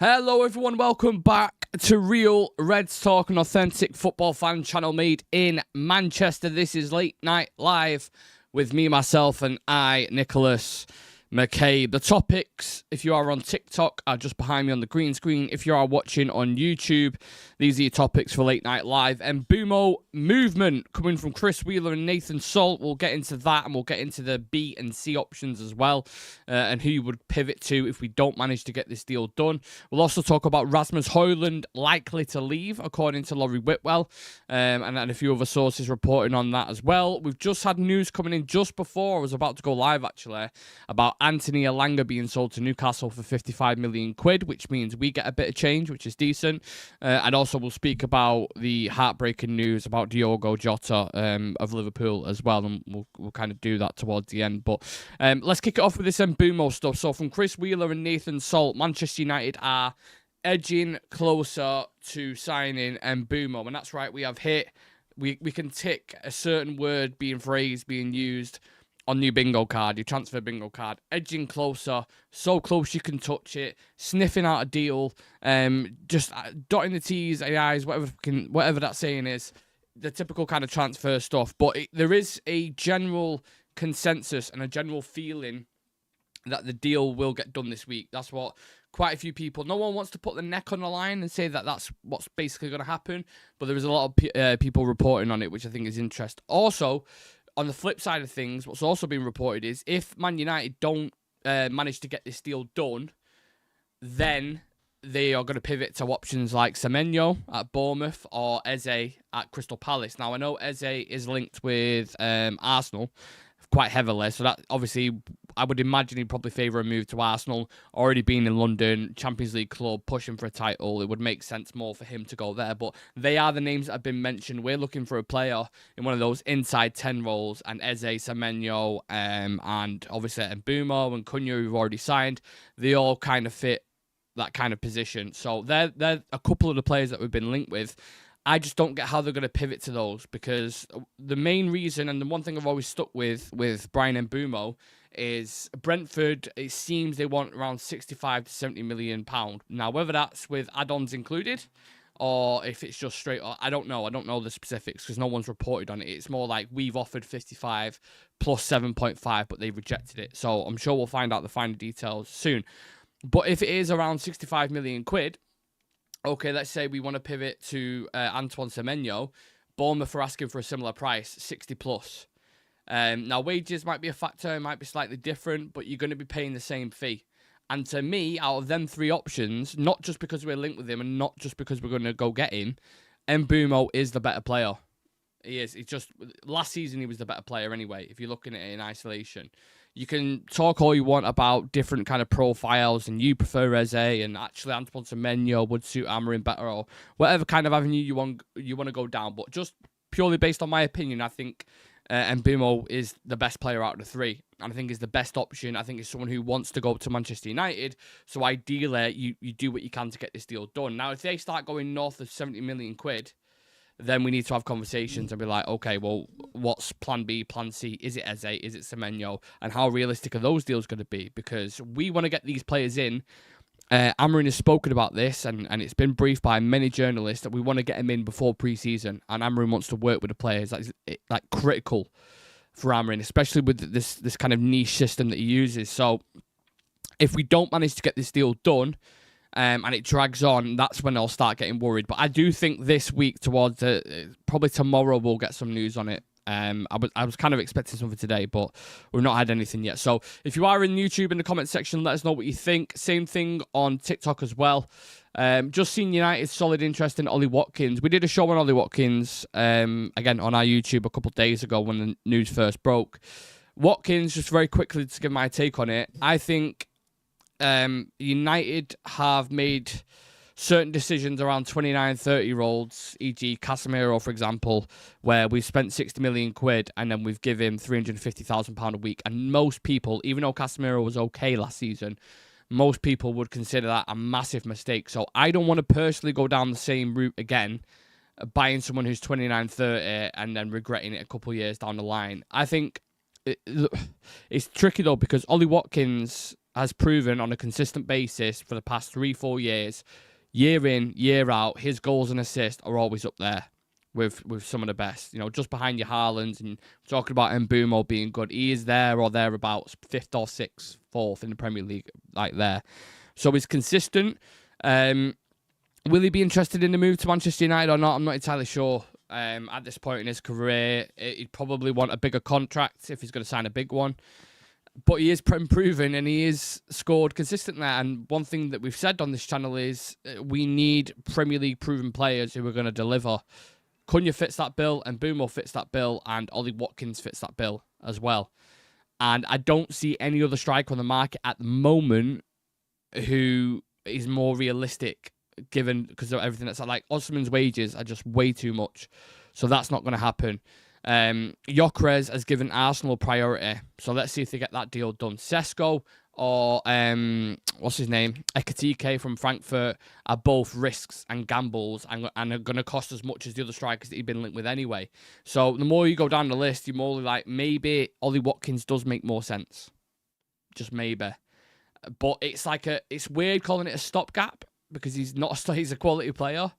Hello everyone, welcome back to Real Reds Talk, an authentic football fan channel made in Manchester. This is Late Night Live with me, myself, and I, Nicholas McCabe. The topics, if you are on TikTok, are just behind me on the green screen. If you are watching on YouTube, these are your topics for Late Night Live. Mbuemo movement coming from Chris Wheeler and Nathan Salt. We'll get into that, and we'll get into the B and C options as well, and who you would pivot to if we don't manage to get this deal done. We'll also talk about Rasmus Højlund likely to leave, according to Laurie Whitwell, and a few other sources reporting on that as well. We've just had news coming in just before I was about to go live, actually, about Anthony Elanga being sold to Newcastle for 55 million quid, which means we get a bit of change, which is decent. And also we'll speak about the heartbreaking news about Diogo Jota of Liverpool as well, and we'll kind of do that towards the end. But let's kick it off with this Mbuemo stuff. So from Chris Wheeler and Nathan Salt, Manchester United are edging closer to signing Mbuemo, and that's right, we have hit, we can tick a certain word being phrased, being used on your bingo card, your transfer bingo card. Edging closer, so close you can touch it, sniffing out a deal, just dotting the T's, I's, whatever that saying is, the typical kind of transfer stuff. But there is a general consensus and a general feeling that the deal will get done this week. That's what quite a few people, no one wants to put the neck on the line and say that that's what's basically going to happen, but there is a lot of people reporting on it, which I think is interesting. Also, on the flip side of things, what's also been reported is if Man United don't manage to get this deal done, then they are going to pivot to options like Semenyo at Bournemouth or Eze at Crystal Palace. Now, I know Eze is linked with Arsenal quite heavily, so that obviously I would imagine he'd probably favour a move to Arsenal. Already being in London, Champions League club, pushing for a title, it would make sense more for him to go there. But they are the names that have been mentioned. We're looking for a player in one of those inside 10 roles, and Eze, Semenyo, and obviously Mbuemo and Cunha, who've already signed, they all kind of fit that kind of position. So they're a couple of the players that we've been linked with. I just don't get how they're going to pivot to those, because the main reason, and the one thing I've always stuck with Bryan Mbeumo, is Brentford, it seems they want around 65 to 70 million pound. Now, whether that's with add-ons included or if it's just straight, I don't know. I don't know the specifics because no one's reported on it. It's more like we've offered 55 plus 7.5, but they've rejected it. So I'm sure we'll find out the finer details soon. But if it is around 65 million quid, okay, let's say we want to pivot to Antoine Semenyo. Bournemouth are asking for a similar price, 60 plus. Now, wages might be a factor, might be slightly different, but you're going to be paying the same fee. And to me, out of them three options, not just because we're linked with him and not just because we're going to go get him, Mbuemo is the better player. He is. It's just, last season he was the better player anyway, if you're looking at it in isolation. You can talk all you want about different kind of profiles, and you prefer Eze, and actually Antoine Semenyo would suit Amorim better, or whatever kind of avenue you want to go down. But just purely based on my opinion, I think Mbuemo is the best player out of the three, and I think is the best option. I think is someone who wants to go to Manchester United, so ideally you do what you can to get this deal done. Now, if they start going north of 70 million quid, then we need to have conversations and be like, okay, well, what's plan B, plan C? Is it Eze? Is it Semenyo? And how realistic are those deals going to be? Because we want to get these players in. Amorim has spoken about this, and it's been briefed by many journalists that we want to get him in before pre-season, and Amorim wants to work with the players. That's like critical for Amorim, especially with this kind of niche system that he uses. So if we don't manage to get this deal done, and it drags on, that's when I'll start getting worried. But I do think this week, towards probably tomorrow, we'll get some news on it. I was kind of expecting something today, but we've not had anything yet. So if you are in YouTube, in the comment section, let us know what you think. Same thing on TikTok as well. Just seen United's solid interest in Ollie Watkins. We did a show on Ollie Watkins, again, on our YouTube a couple of days ago when the news first broke. Watkins, just very quickly to give my take on it, I think United have made certain decisions around 29, 30-year-olds, e.g. Casemiro, for example, where we've spent 60 million quid and then we've given him £350,000 a week. And most people, even though Casemiro was okay last season, most people would consider that a massive mistake. So I don't want to personally go down the same route again, buying someone who's 29, 30 and then regretting it a couple of years down the line. I think it's tricky, though, because Ollie Watkins has proven on a consistent basis for the past 3-4 years, year in, year out, his goals and assists are always up there with some of the best. You know, just behind your Haalands, and talking about Mbuemo being good, he is there or thereabouts, 5th or 6th, 4th in the Premier League, like there. So he's consistent. Will he be interested in the move to Manchester United or not? I'm not entirely sure. At this point in his career, he'd probably want a bigger contract if he's going to sign a big one. But he is improving and he is scored consistently. And one thing that we've said on this channel is we need Premier League proven players who are going to deliver. Cunha fits that bill, and Mbuemo fits that bill, and Ollie Watkins fits that bill as well. And I don't see any other striker on the market at the moment who is more realistic, given because of everything that's like Osman's wages are just way too much. So that's not going to happen. Gyökeres has given Arsenal priority, so let's see if they get that deal done. Sesko or what's his name, Ekitike from Frankfurt are both risks and gambles and are going to cost as much as the other strikers that he's been linked with anyway. So the more you go down the list, you're more like maybe Ollie Watkins does make more sense, just maybe. But it's like it's weird calling it a stopgap because he's a quality player.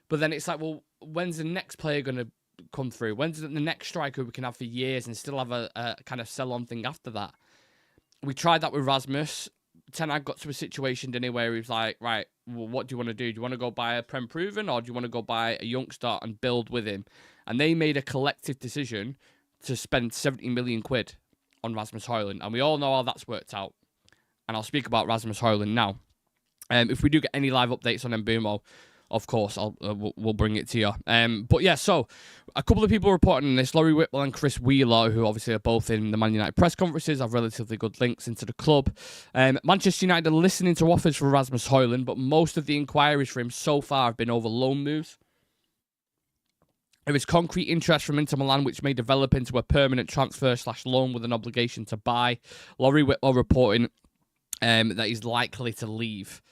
But then it's like, well, when's the next player going to come through? When's the next striker we can have for years and still have a kind of sell-on thing after that? We tried that with Rasmus. Ten Hag got to a situation, didn't he, where he was like, right, well, what do you want to do? Do you want to go buy a Prem proven or do you want to go buy a youngster and build with him? And they made a collective decision to spend 70 million quid on Rasmus Højlund. And we all know how that's worked out. And I'll speak about Rasmus Højlund now. If we do get any live updates on Mbuemo, of course, we'll bring it to you. But yeah, so a couple of people reporting on this. Laurie Whitwell and Chris Wheeler, who obviously are both in the Man United press conferences, have relatively good links into the club. Manchester United are listening to offers for Rasmus Højlund, but most of the inquiries for him so far have been over loan moves. There is concrete interest from Inter Milan, which may develop into a permanent transfer/loan with an obligation to buy. Laurie Whitwell reporting that he's likely to leave.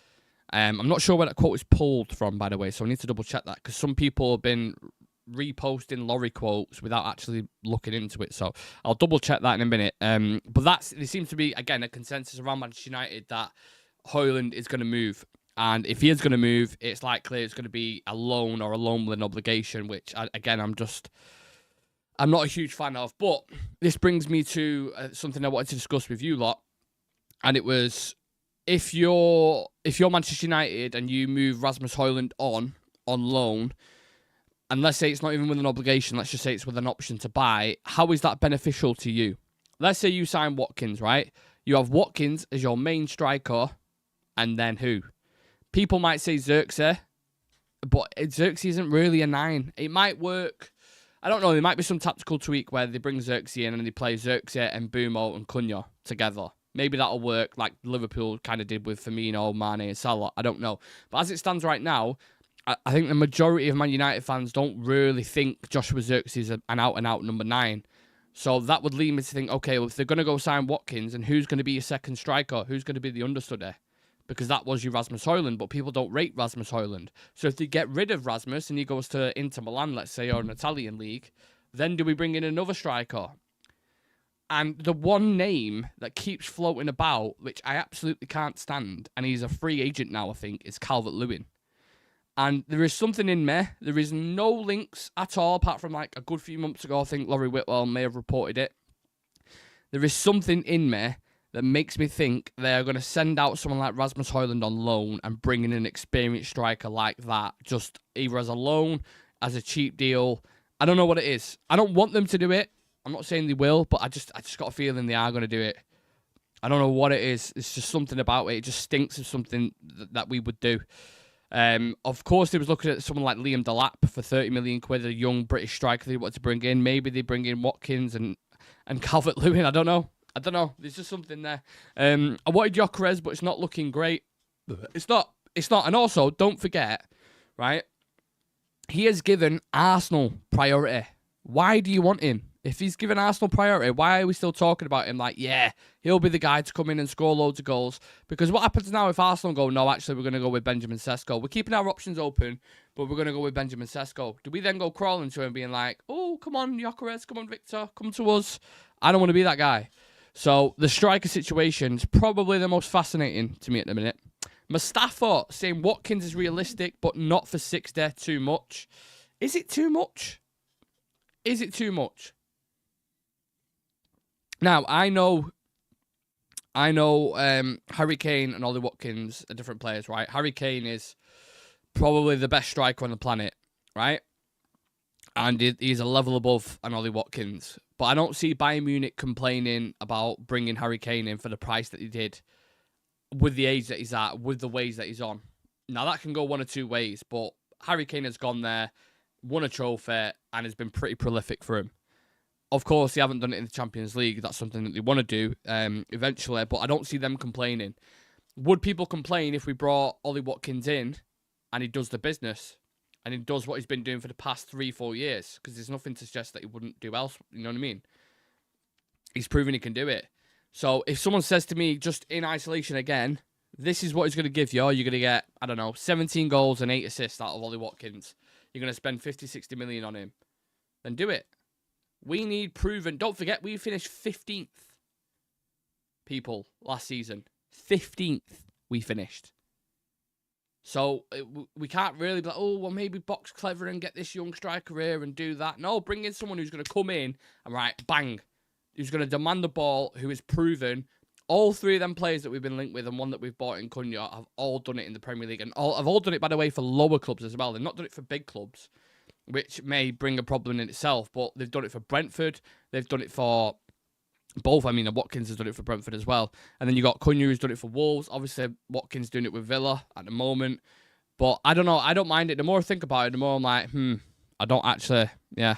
I'm not sure where that quote is pulled from, by the way, so I need to double check that because some people have been reposting Laurie quotes without actually looking into it. So I'll double check that in a minute. But there seems to be, again, a consensus around Manchester United that Højlund is going to move. And if he is going to move, it's likely it's going to be a loan or a loan with an obligation, which, again, I'm not a huge fan of. But this brings me to something I wanted to discuss with you lot. And it was, if you're Manchester United and you move Rasmus Højlund on loan, and let's say it's not even with an obligation, let's just say it's with an option to buy, how is that beneficial to you? Let's say you sign Watkins, right? You have Watkins as your main striker, and then who? People might say Xerxes, but Xerxes isn't really a 9. It might work. I don't know. There might be some tactical tweak where they bring Xerxes in and they play Xerxes and Mbuemo and Cunha together. Maybe that'll work like Liverpool kind of did with Firmino, Mane and Salah. I don't know. But as it stands right now, I think the majority of Man United fans don't really think Joshua Xerxes is an out-and-out number 9. So that would lead me to think, okay, well, if they're going to go sign Watkins, and who's going to be your second striker? Who's going to be the understudy? Because that was your Rasmus Højlund, but people don't rate Rasmus Højlund. So if they get rid of Rasmus and he goes to Inter Milan, let's say, or an Italian league, then do we bring in another striker? And the one name that keeps floating about, which I absolutely can't stand, and he's a free agent now, I think, is Calvert-Lewin. And there is something in me. There is no links at all, apart from like a good few months ago. I think Laurie Whitwell may have reported it. There is something in me that makes me think they're going to send out someone like Rasmus Højlund on loan and bring in an experienced striker like that, just either as a loan, as a cheap deal. I don't know what it is. I don't want them to do it. I'm not saying they will, but I just got a feeling they are going to do it. I don't know what it is. It's just something about it. It just stinks of something that we would do. Of course, they was looking at someone like Liam Delap for 30 million quid, a young British striker they wanted to bring in. Maybe they bring in Watkins and Calvert-Lewin. I don't know. There's just something there. I wanted Gyökeres, but it's not looking great. It's not. And also, don't forget, right? He has given Arsenal priority. Why do you want him? If he's given Arsenal priority, why are we still talking about him? Like, yeah, he'll be the guy to come in and score loads of goals. Because what happens now if Arsenal go, no, actually, we're going to go with Benjamin Sesko. We're keeping our options open, but we're going to go with Benjamin Sesko. Do we then go crawling to him being like, oh, come on, Gyökeres, come on, Victor, come to us? I don't want to be that guy. So the striker situation is probably the most fascinating to me at the minute. Mustafa saying Watkins is realistic, but not for 60. Too much. Is it too much? Is it too much? Now, I know Harry Kane and Ollie Watkins are different players, right? Harry Kane is probably the best striker on the planet, right? And he's a level above an Ollie Watkins. But I don't see Bayern Munich complaining about bringing Harry Kane in for the price that he did, with the age that he's at, with the ways that he's on. Now, that can go one or two ways, but Harry Kane has gone there, won a trophy, and has been pretty prolific for him. Of course, they haven't done it in the Champions League. That's something that they want to do eventually, but I don't see them complaining. Would people complain if we brought Ollie Watkins in and he does the business and he does what he's been doing for the past 3-4 years? Because there's nothing to suggest that he wouldn't do else. You know what I mean? He's proven he can do it. So if someone says to me, just in isolation again, this is what he's going to give you, you're going to get, I don't know, 17 goals and 8 assists out of Ollie Watkins. You're going to spend 50, 60 million on him. Then do it. We need proven. Don't forget, we finished 15th, people, last season. 15th we finished. So we can't really be like, oh, well, maybe box clever and get this young striker here and do that. No, bring in someone who's going to come in and, right, bang, who's going to demand the ball, who is proven. All three of them players that we've been linked with and one that we've bought in Cunha have all done it in the Premier League. And have all done it, by the way, for lower clubs as well. They've not done it for big clubs, which may bring a problem in itself, but they've done it for Brentford. They've done it for both. I mean, Watkins has done it for Brentford as well. And then you got Cunha who's done it for Wolves. Obviously, Watkins doing it with Villa at the moment. But I don't know. I don't mind it. The more I think about it, the more I'm like, I don't actually, yeah.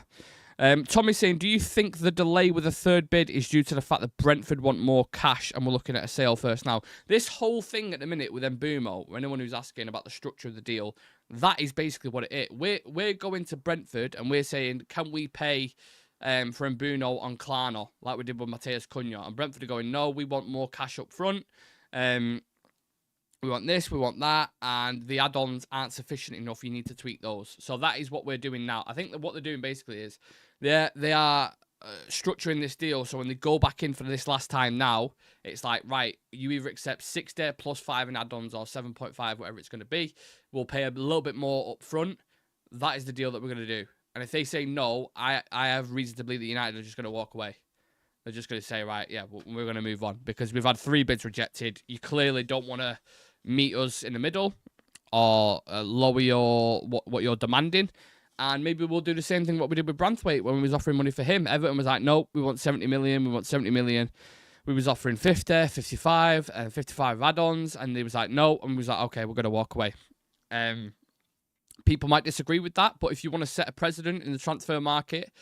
Tommy's saying, do you think the delay with the third bid is due to the fact that Brentford want more cash and we're looking at a sale first now? This whole thing at the minute with Mbuemo, anyone who's asking about the structure of the deal, that is basically what it is. We're going to Brentford and we're saying, can we pay for Mbuemo on Klarna like we did with Mateus Cunha? And Brentford are going, no, we want more cash up front. We want this, we want that, and the add-ons aren't sufficient enough. You need to tweak those. So that is what we're doing now. I think that what they're doing basically is they are structuring this deal. So when they go back in for this last time now, it's like, right, you either accept 60 plus 5 in add-ons or 7.5, whatever it's going to be. We'll pay a little bit more up front. That is the deal that we're going to do. And if they say no, I have reason to believe that United are just going to walk away. They're just going to say, right, yeah, we're going to move on because we've had 3 bids rejected. You clearly don't want to meet us in the middle or lower your what you're demanding. And maybe we'll do the same thing what we did with Branthwaite when we was offering money for him. Everton was like, no, we want 70 million. We want 70 million. We was offering 50, 55, and 55 add-ons. And they was like, no. And we was like, okay, we're going to walk away. People might disagree with that. But if you want to set a precedent in the transfer market,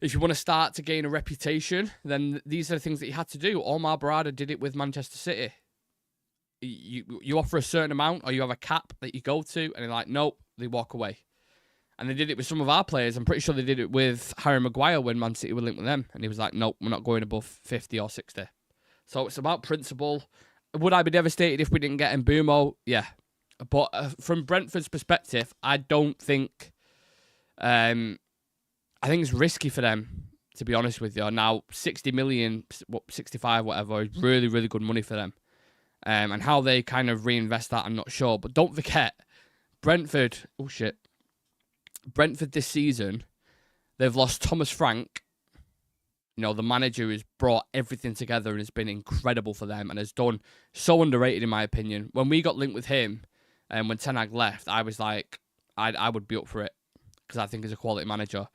if you want to start to gain a reputation, then these are the things that you had to do. Omar Barada did it with Manchester City. You offer a certain amount or you have a cap that you go to, and they're like, nope, they walk away. And they did it with some of our players. I'm pretty sure they did it with Harry Maguire when Man City were linked with them. And he was like, nope, we're not going above 50 or 60. So it's about principle. Would I be devastated if we didn't get Mbuemo? Yeah. But from Brentford's perspective, I don't think... I think it's risky for them, to be honest with you. Now, 60 million, 65, whatever, is really, really good money for them. And how they kind of reinvest that, I'm not sure. But don't forget, Brentford... Oh, shit. Brentford this season, they've lost Thomas Frank, you know, the manager who's brought everything together and has been incredible for them and has done so underrated in my opinion. When we got linked with him and when Ten Hag left, I was like, I would be up for it because I think he's a quality manager.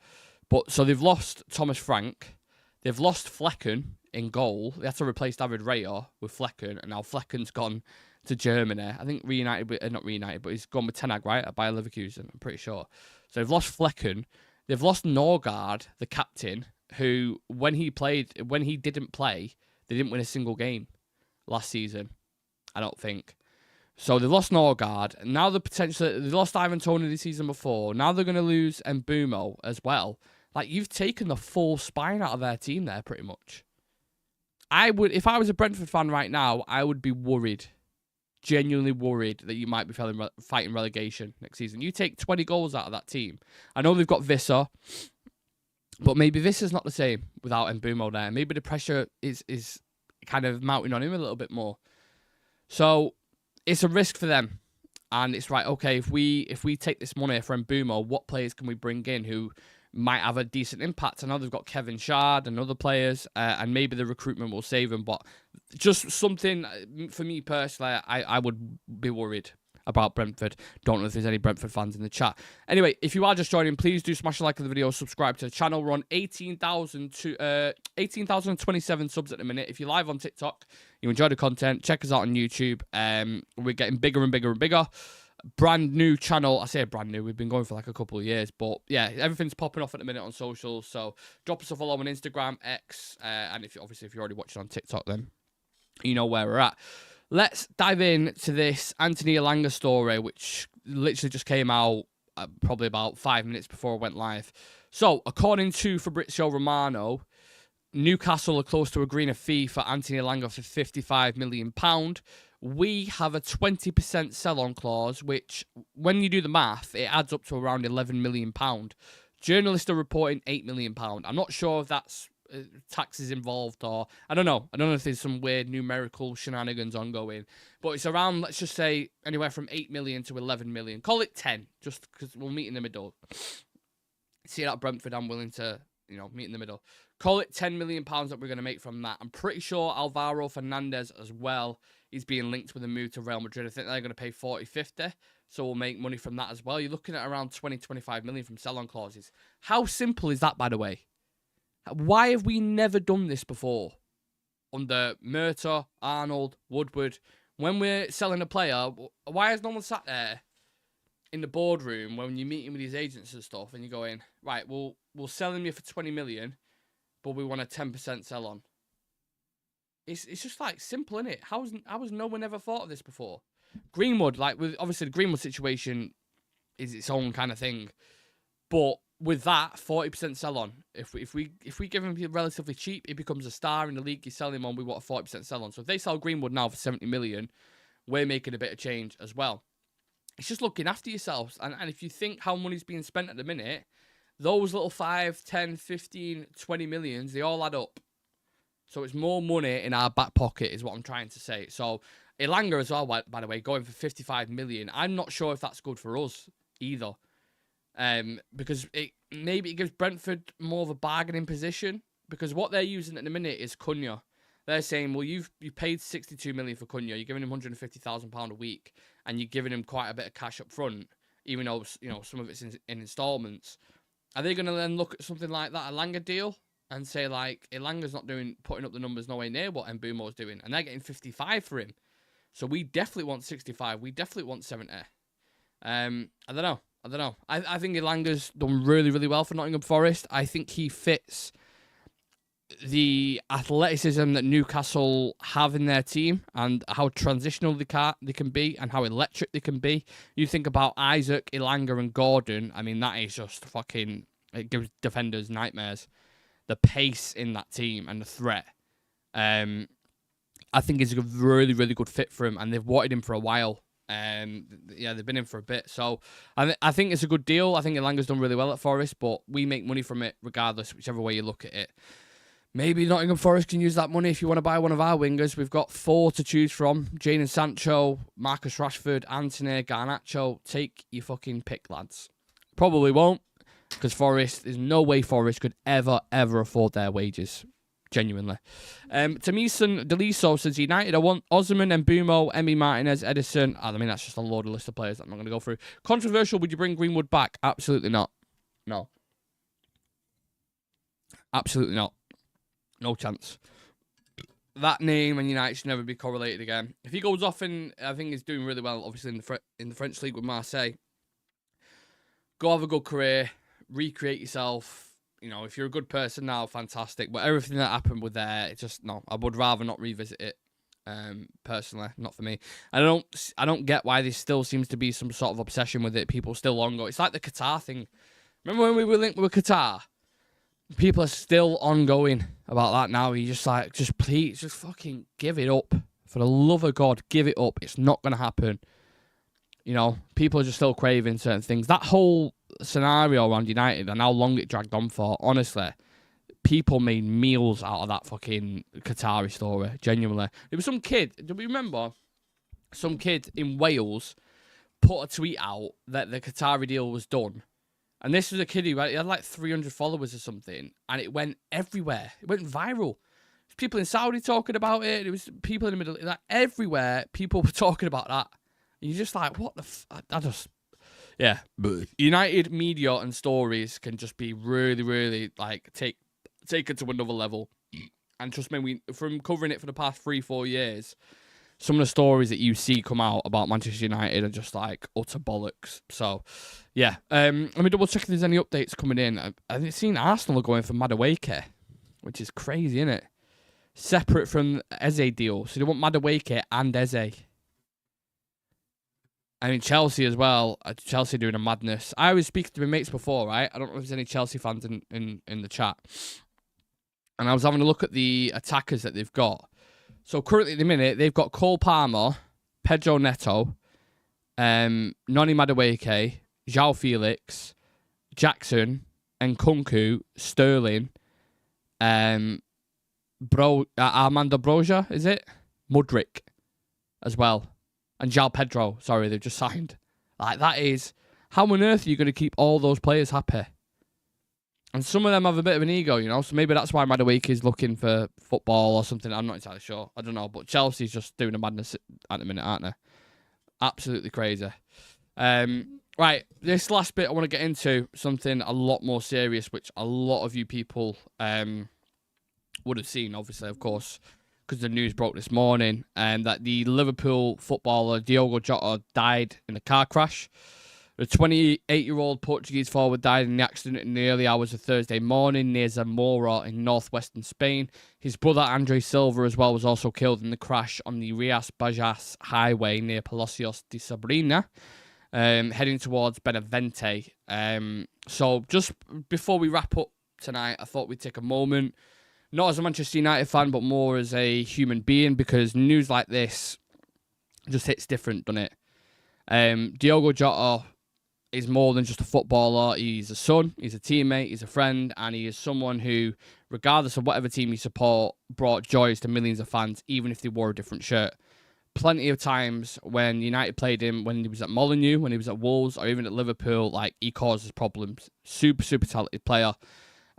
But so they've lost Thomas Frank, they've lost Flecken in goal. They had to replace David Raya with Flecken, and now Flecken's gone to Germany. I think not reunited, but he's gone with Ten Hag, right? At Bayer Leverkusen, I'm pretty sure. So they've lost Flecken. They've lost Norgard, the captain, who, when he didn't play, they didn't win a single game last season, I don't think. So they've lost Norgard. And now they lost Ivan Toney the season before. Now they're going to lose Mbuemo as well. Like, you've taken the full spine out of their team there, pretty much. If I was a Brentford fan right now, I would be worried. Genuinely worried that you might be fighting relegation next season. You take 20 goals out of that team. I know they've got Visser, but maybe Visser's not the same without Mbuemo there. Maybe the pressure is kind of mounting on him a little bit more. So it's a risk for them. And it's right, okay, if we take this money for Mbuemo, what players can we bring in who might have a decent impact? I know they've got Kevin Shard and other players, and maybe the recruitment will save them. But just something, for me personally, I would be worried about Brentford. Don't know if there's any Brentford fans in the chat. Anyway, if you are just joining, please do smash a like on the video, subscribe to the channel. We're on 18,027 subs at the minute. If you're live on TikTok, you enjoy the content, check us out on YouTube. We're getting bigger and bigger and bigger. Brand new channel. I say brand new. We've been going for like a couple of years. But yeah, everything's popping off at the minute on socials. So drop us a follow on Instagram, X. And if you're already watching on TikTok, then you know where we're at. Let's dive in to this Anthony Elanga story, which literally just came out probably about 5 minutes before I went live. So, according to Fabrizio Romano, Newcastle are close to agreeing a fee for Anthony Elanga for £55 million. We have a 20% sell-on clause, which, when you do the math, it adds up to around £11 million. Journalists are reporting £8 million. I'm not sure if that's taxes involved, or I don't know if there's some weird numerical shenanigans ongoing, but it's around, let's just say, anywhere from 8 million to 11 million. Call it 10, just because we'll meet in the middle. See, at Brentford, I'm willing to, meet in the middle. Call it £10 million that we're going to make from that. I'm pretty sure Alvaro Fernandez as well is being linked with a move to Real Madrid. I think they're going to pay 40, 50, so we'll make money from that as well. You're looking at around 20, 25 million from sell-on clauses. How simple is that, by the way? Why have we never done this before? Under Murta, Arnold, Woodward. When we're selling a player, why has no one sat there in the boardroom when you're meeting with these agents and stuff and you're going, right, we'll sell him you for 20 million, but we want a 10% sell on? It's just like simple, isn't it? How has no one ever thought of this before? Greenwood, obviously the Greenwood situation is its own kind of thing, but with that 40% sell on, if we give him relatively cheap, he becomes a star in the league. You sell him on, we want a 40% sell on. So if they sell Greenwood now for 70 million, we're making a bit of change as well. It's just looking after yourselves. And if you think how money's being spent at the minute, those little 5, 10, 15, 20 millions, they all add up. So it's more money in our back pocket is what I'm trying to say. So Elanga as well, by the way, going for 55 million. I'm not sure if that's good for us either. Because maybe it gives Brentford more of a bargaining position, because what they're using at the minute is Cunha. They're saying, well, you paid 62 million for Cunha, you're giving him £150,000 a week, and you're giving him quite a bit of cash up front, even though some of it's in instalments. Are they going to then look at something like that Elanga deal and say like Elanga's not putting up the numbers nowhere near what Mbuemo's doing, and they're getting 55 for him? So we definitely want 65. We definitely want 70. I don't know. I think Elanga's done really, really well for Nottingham Forest. I think he fits the athleticism that Newcastle have in their team and how transitional they can be and how electric they can be. You think about Isaac, Elanga and Gordon. I mean, that is just fucking... It gives defenders nightmares. The pace in that team and the threat. I think is a really, really good fit for him, and they've wanted him for a while. They've been in for a bit, so I think it's a good deal. I think Elanga's done really well at Forest, but we make money from it regardless, whichever way you look at it. Maybe Nottingham Forest can use that money if you want to buy one of our wingers. We've got 4 to choose from: Jadon Sancho, Marcus Rashford, Anthony, Garnacho. Take your fucking pick, lads. Probably won't, because there's no way Forest could ever afford their wages. Genuinely. Tamisan Deliso says United, I want Osimhen, Mbuemo, Emi Martinez, Edison. I mean, that's just a load of list of players that I'm not going to go through. Controversial, would you bring Greenwood back? Absolutely not. No. Absolutely not. No chance. That name and United should never be correlated again. If he goes off, and I think he's doing really well, obviously, in the French league with Marseille, go have a good career, recreate yourself. If you're a good person now, fantastic. But everything that happened with there, it's just, no. I would rather not revisit it, personally. Not for me. I don't get why there still seems to be some sort of obsession with it. People still ongoing. It's like the Qatar thing. Remember when we were linked with Qatar? People are still ongoing about that now. You just please, just fucking give it up. For the love of God, give it up. It's not going to happen. People are just still craving certain things. That whole scenario around United and how long it dragged on for, honestly, people made meals out of that fucking Qatari story, genuinely. There was some kid, do we remember? Some kid in Wales put a tweet out that the Qatari deal was done. And this was a kid who had like 300 followers or something, and it went everywhere. It went viral. There's people in Saudi talking about it. There was people in the Middle East, like everywhere. People were talking about that. And you're just like, what the I just, yeah. United media and stories can just be really, really like take it to another level. And trust me, from covering it for the past 3-4 years, some of the stories that you see come out about Manchester United are just like utter bollocks. So, yeah. Let me double check if there's any updates coming in. I've seen Arsenal are going for Madueke, which is crazy, isn't it? Separate from Eze deal. So they want Madueke and Eze. I mean, Chelsea as well. Chelsea doing a madness. I was speaking to my mates before, right? I don't know if there's any Chelsea fans in the chat. And I was having a look at the attackers that they've got. So currently at the minute, they've got Cole Palmer, Pedro Neto, Noni Madueke, João Felix, Jackson, Nkunku, Sterling, Armando Broja, is it? Mudryk as well. And João Pedro, sorry, they've just signed. Like, that is... How on earth are you going to keep all those players happy? And some of them have a bit of an ego, you know, so maybe that's why Madueke is looking for football or something. I'm not entirely sure. I don't know, but Chelsea's just doing a madness at the minute, aren't they? Absolutely crazy. Right, this last bit I want to get into something a lot more serious, which a lot of you people would have seen, obviously, of course, because the news broke this morning, that the Liverpool footballer Diogo Jota died in a car crash. The 28-year-old Portuguese forward died in the accident in the early hours of Thursday morning near Zamora in northwestern Spain. His brother, Andre Silva, as well, was also killed in the crash on the Rias Bajas Highway near Palacios de Sanabria, heading towards Benavente. So just before we wrap up tonight, I thought we'd take a moment, not as a Manchester United fan, but more as a human being, because news like this just hits different, doesn't it? Diogo Jota is more than just a footballer. He's a son, he's a teammate, he's a friend, and he is someone who, regardless of whatever team you support, brought joys to millions of fans, even if they wore a different shirt. Plenty of times when United played him, when he was at Molineux, when he was at Wolves, or even at Liverpool, like, he causes problems. Super, super talented player.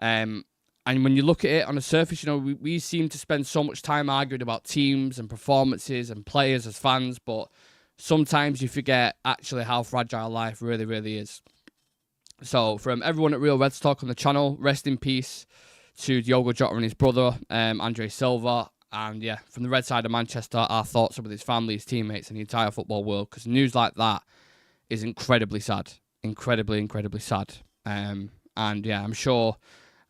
And when you look at it on the surface, you know, we seem to spend so much time arguing about teams and performances and players as fans, but sometimes you forget actually how fragile life really, really is. So from everyone at Real Reds Talk on the channel, rest in peace to Diogo Jota and his brother, Andre Silva. And yeah, from the red side of Manchester, our thoughts are with his family, his teammates, and the entire football world, because news like that is incredibly sad. Incredibly, incredibly sad. And yeah, I'm sure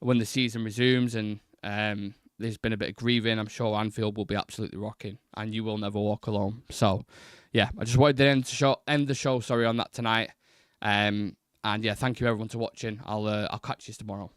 when the season resumes and there's been a bit of grieving, I'm sure Anfield will be absolutely rocking, and you will never walk alone. So yeah, I just wanted to end the show on that tonight. And yeah, thank you everyone for watching. I'll catch you tomorrow.